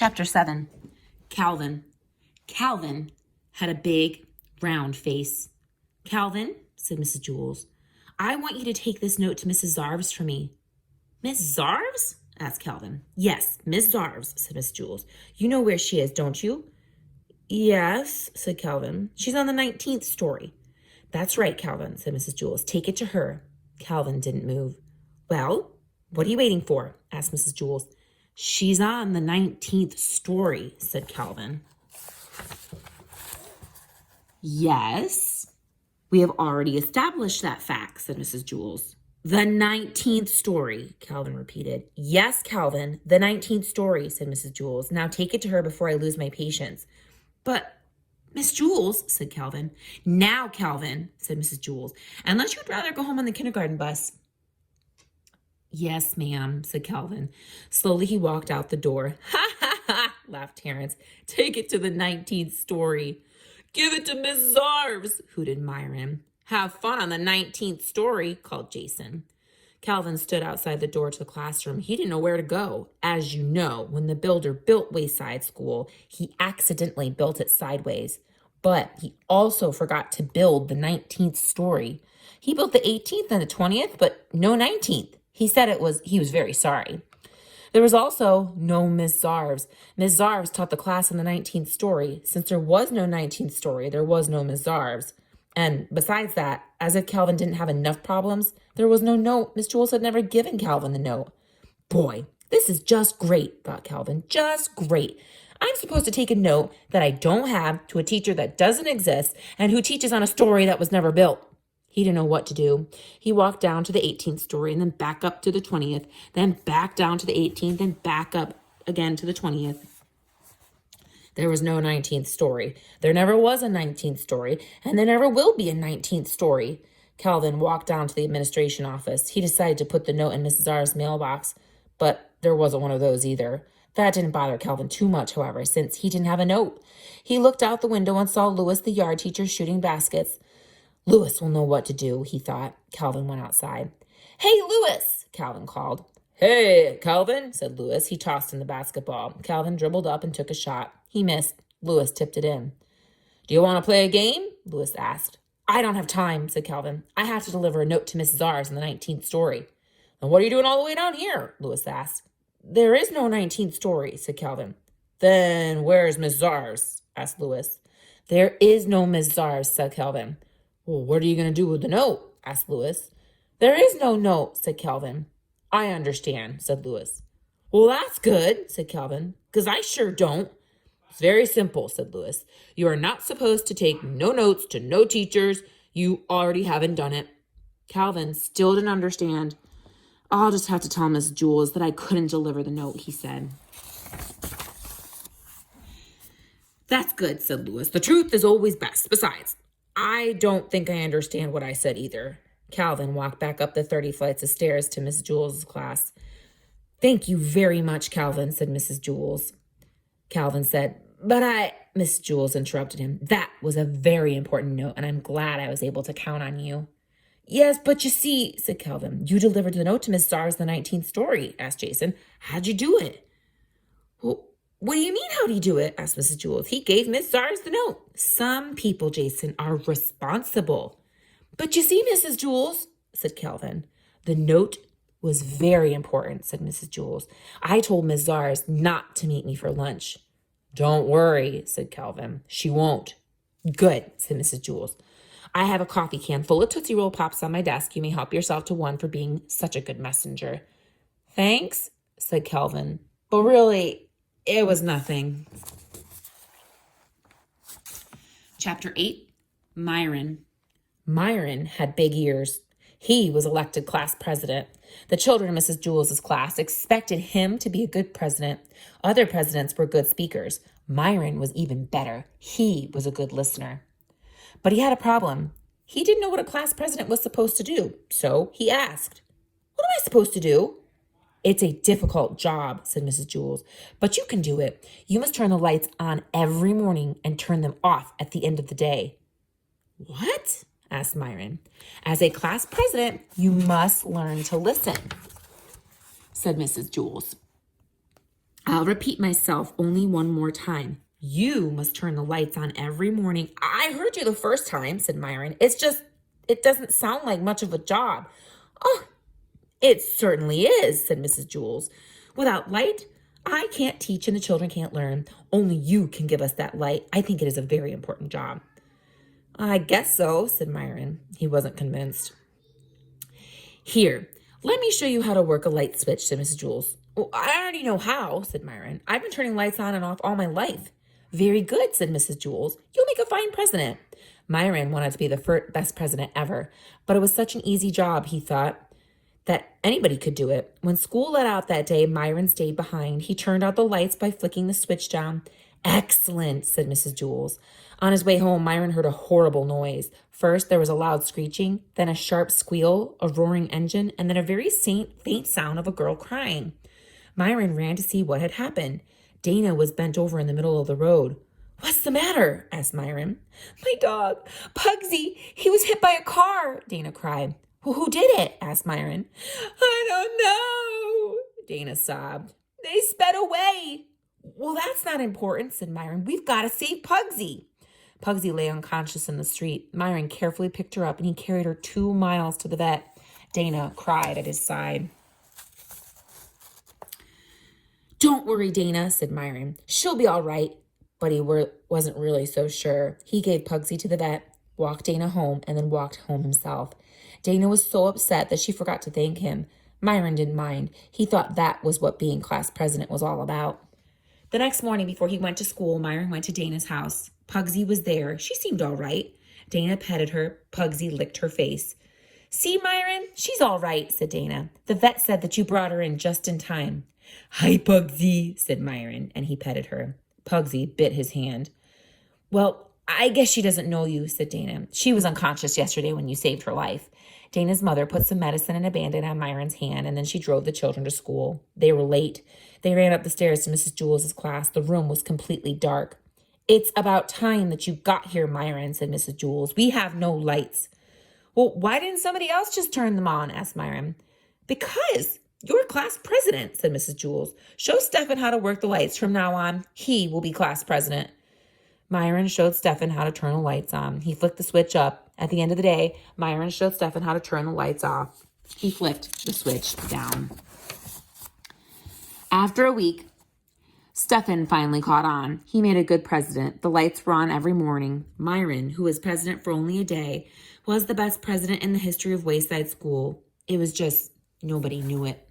Chapter 7. Calvin. Calvin had a big, round face. "Calvin," said Mrs. Jules, "I want you to take this note to Mrs. Zarves for me." "Miss Zarves?" asked Calvin. "Yes, Miss Zarves," said Miss Jules. "You know where she is, don't you?" "Yes," said Calvin. "She's on the 19th story." "That's right, Calvin," said Mrs. Jules. "Take it to her." Calvin didn't move. "Well, what are you waiting for?" asked Mrs. Jules. "She's on the 19th story," said Calvin. "Yes, we have already established that fact," said Mrs. Jules. "The 19th story," Calvin repeated. "Yes, Calvin, the 19th story," said Mrs. Jules. "Now take it to her before I lose my patience." "But, Miss Jules," said Calvin. "Now, Calvin," said Mrs. Jules, "unless you'd rather go home on the kindergarten bus." "Yes, ma'am," said Calvin. Slowly he walked out the door. "Ha, ha, ha," laughed Terrence. "Take it to the 19th story." "Give it to Miss Zarves," hooted Myron. "Have fun on the 19th story," called Jason. Calvin stood outside the door to the classroom. He didn't know where to go. As you know, when the builder built Wayside School, he accidentally built it sideways. But he also forgot to build the 19th story. He built the 18th and the 20th, but no 19th. He said he was very sorry. There was also no Miss Zarves. Miss Zarves taught the class in the 19th story. Since there was no 19th story, there was no Miss Zarves. And besides that, as if Calvin didn't have enough problems, there was no note. Miss Jules had never given Calvin the note. "Boy, this is just great," thought Calvin. "Just great. I'm supposed to take a note that I don't have to a teacher that doesn't exist and who teaches on a story that was never built." He didn't know what to do. He walked down to the 18th story and then back up to the 20th, then back down to the 18th and back up again to the 20th. There was no 19th story. There never was a 19th story, and there never will be a 19th story. Calvin walked down to the administration office. He decided to put the note in Mrs. Zar's mailbox, but there wasn't one of those either. That didn't bother Calvin too much, however, since he didn't have a note. He looked out the window and saw Louis, the yard teacher, shooting baskets. "Louis will know what to do," he thought. Calvin went outside. "Hey, Louis," Calvin called. "Hey, Calvin," said Louis. He tossed in the basketball. Calvin dribbled up and took a shot. He missed. Louis tipped it in. "Do you want to play a game?" Louis asked. "I don't have time," said Calvin. "I have to deliver a note to Miss Zarves in the 19th story." "And what are you doing all the way down here?" Louis asked. "There is no 19th story," said Calvin. "Then where's Miss Zarves?" asked Louis. "There is no Miss Zarves," said Calvin. "Well, what are you going to do with the note?" asked Louis. "There is no note," said Calvin. "I understand," said Louis. "Well, that's good," said Calvin, "because I sure don't." "It's very simple," said Louis. "You are not supposed to take no notes to no teachers. You already haven't done it." Calvin still didn't understand. "I'll just have to tell Miss Jules that I couldn't deliver the note," he said. "That's good," said Louis. "The truth is always best. Besides, I don't think I understand what I said either." Calvin walked back up the 30 flights of stairs to Miss Jules' class. "Thank you very much, Calvin," said Mrs. Jules. Calvin said, "But Miss Jules interrupted him. "That was a very important note, and I'm glad I was able to count on you." "Yes, but you see," said Calvin, "you delivered the note to Miss Zarves the 19th story," asked Jason. "How'd you do it?" "Well, what do you mean, how'd he do it?" asked Mrs. Jules. "He gave Miss Zarves the note." "Some people, Jason, are responsible." "But you see, Mrs. Jules," said Calvin. "The note was very important," said Mrs. Jules. "I told Miss Zarves not to meet me for lunch." "Don't worry," said Calvin. "She won't." "Good," said Mrs. Jules. "I have a coffee can full of Tootsie Roll Pops on my desk. You may help yourself to one for being such a good messenger." "Thanks," said Calvin. "But really, it was nothing." Chapter 8. Myron. Myron had big ears. He was elected class president. The children in Mrs. Jules' class expected him to be a good president. Other presidents were good speakers. Myron was even better. He was a good listener. But he had a problem. He didn't know what a class president was supposed to do. So he asked, "What am I supposed to do?" "It's a difficult job," said Mrs. Jules, "but you can do it. You must turn the lights on every morning and turn them off at the end of the day." "What?" asked Myron. "As a class president, you must learn to listen," said Mrs. Jules. I'll repeat myself only one more time. You must turn the lights on every morning. I heard you the first time, said Myron. It doesn't sound like much of a job. Oh, it certainly is, said Mrs. Jules. Without light, I can't teach and the children can't learn. Only you can give us that light. I think it is a very important job. I guess so, said Myron. He wasn't convinced. Here, let me show you how to work a light switch, said Mrs. Jules. Well, I already know how, said Myron. I've been turning lights on and off all my life. Very good, said Mrs. Jules. You'll make a fine president. Myron wanted to be the best president ever, but it was such an easy job, he thought, that anybody could do it. When school let out that day, Myron stayed behind. He turned out the lights by flicking the switch down. Excellent, said Mrs. Jules. On his way home, Myron heard a horrible noise. First, there was a loud screeching, then a sharp squeal, a roaring engine, and then a very faint sound of a girl crying. Myron ran to see what had happened. Dana was bent over in the middle of the road. What's the matter? Asked Myron. My dog, Pugsy, he was hit by a car, Dana cried. Well, who did it? Asked Myron. I don't know, Dana sobbed. They sped away. Well, that's not important, said Myron. We've got to save Pugsy. Pugsy lay unconscious in the street. Myron carefully picked her up and he carried her 2 miles to the vet. Dana cried at his side. Don't worry, Dana, said Myron. She'll be all right. But he wasn't really so sure. He gave Pugsy to the vet, walked Dana home, and then walked home himself. Dana was so upset that she forgot to thank him. Myron didn't mind. He thought that was what being class president was all about. The next morning before he went to school, Myron went to Dana's house. Pugsy was there. She seemed all right. Dana petted her. Pugsy licked her face. See, Myron, she's all right, said Dana. The vet said that you brought her in just in time. Hi, Pugsy, said Myron, and he petted her. Pugsy bit his hand. Well, I guess she doesn't know you, said Dana. She was unconscious yesterday when you saved her life. Dana's mother put some medicine and a Band-Aid on Myron's hand, and then she drove the children to school. They were late. They ran up the stairs to Mrs. Jules' class. The room was completely dark. It's about time that you got here, Myron, said Mrs. Jules. We have no lights. Well, why didn't somebody else just turn them on, asked Myron. Because you're class president, said Mrs. Jules. Show Stefan how to work the lights. From now on, he will be class president. Myron showed Stefan how to turn the lights on. He flicked the switch up. At the end of the day, Myron showed Stefan how to turn the lights off. He flicked the switch down. After a week, Stefan finally caught on. He made a good president. The lights were on every morning. Myron, who was president for only a day, was the best president in the history of Wayside School. It was just nobody knew it.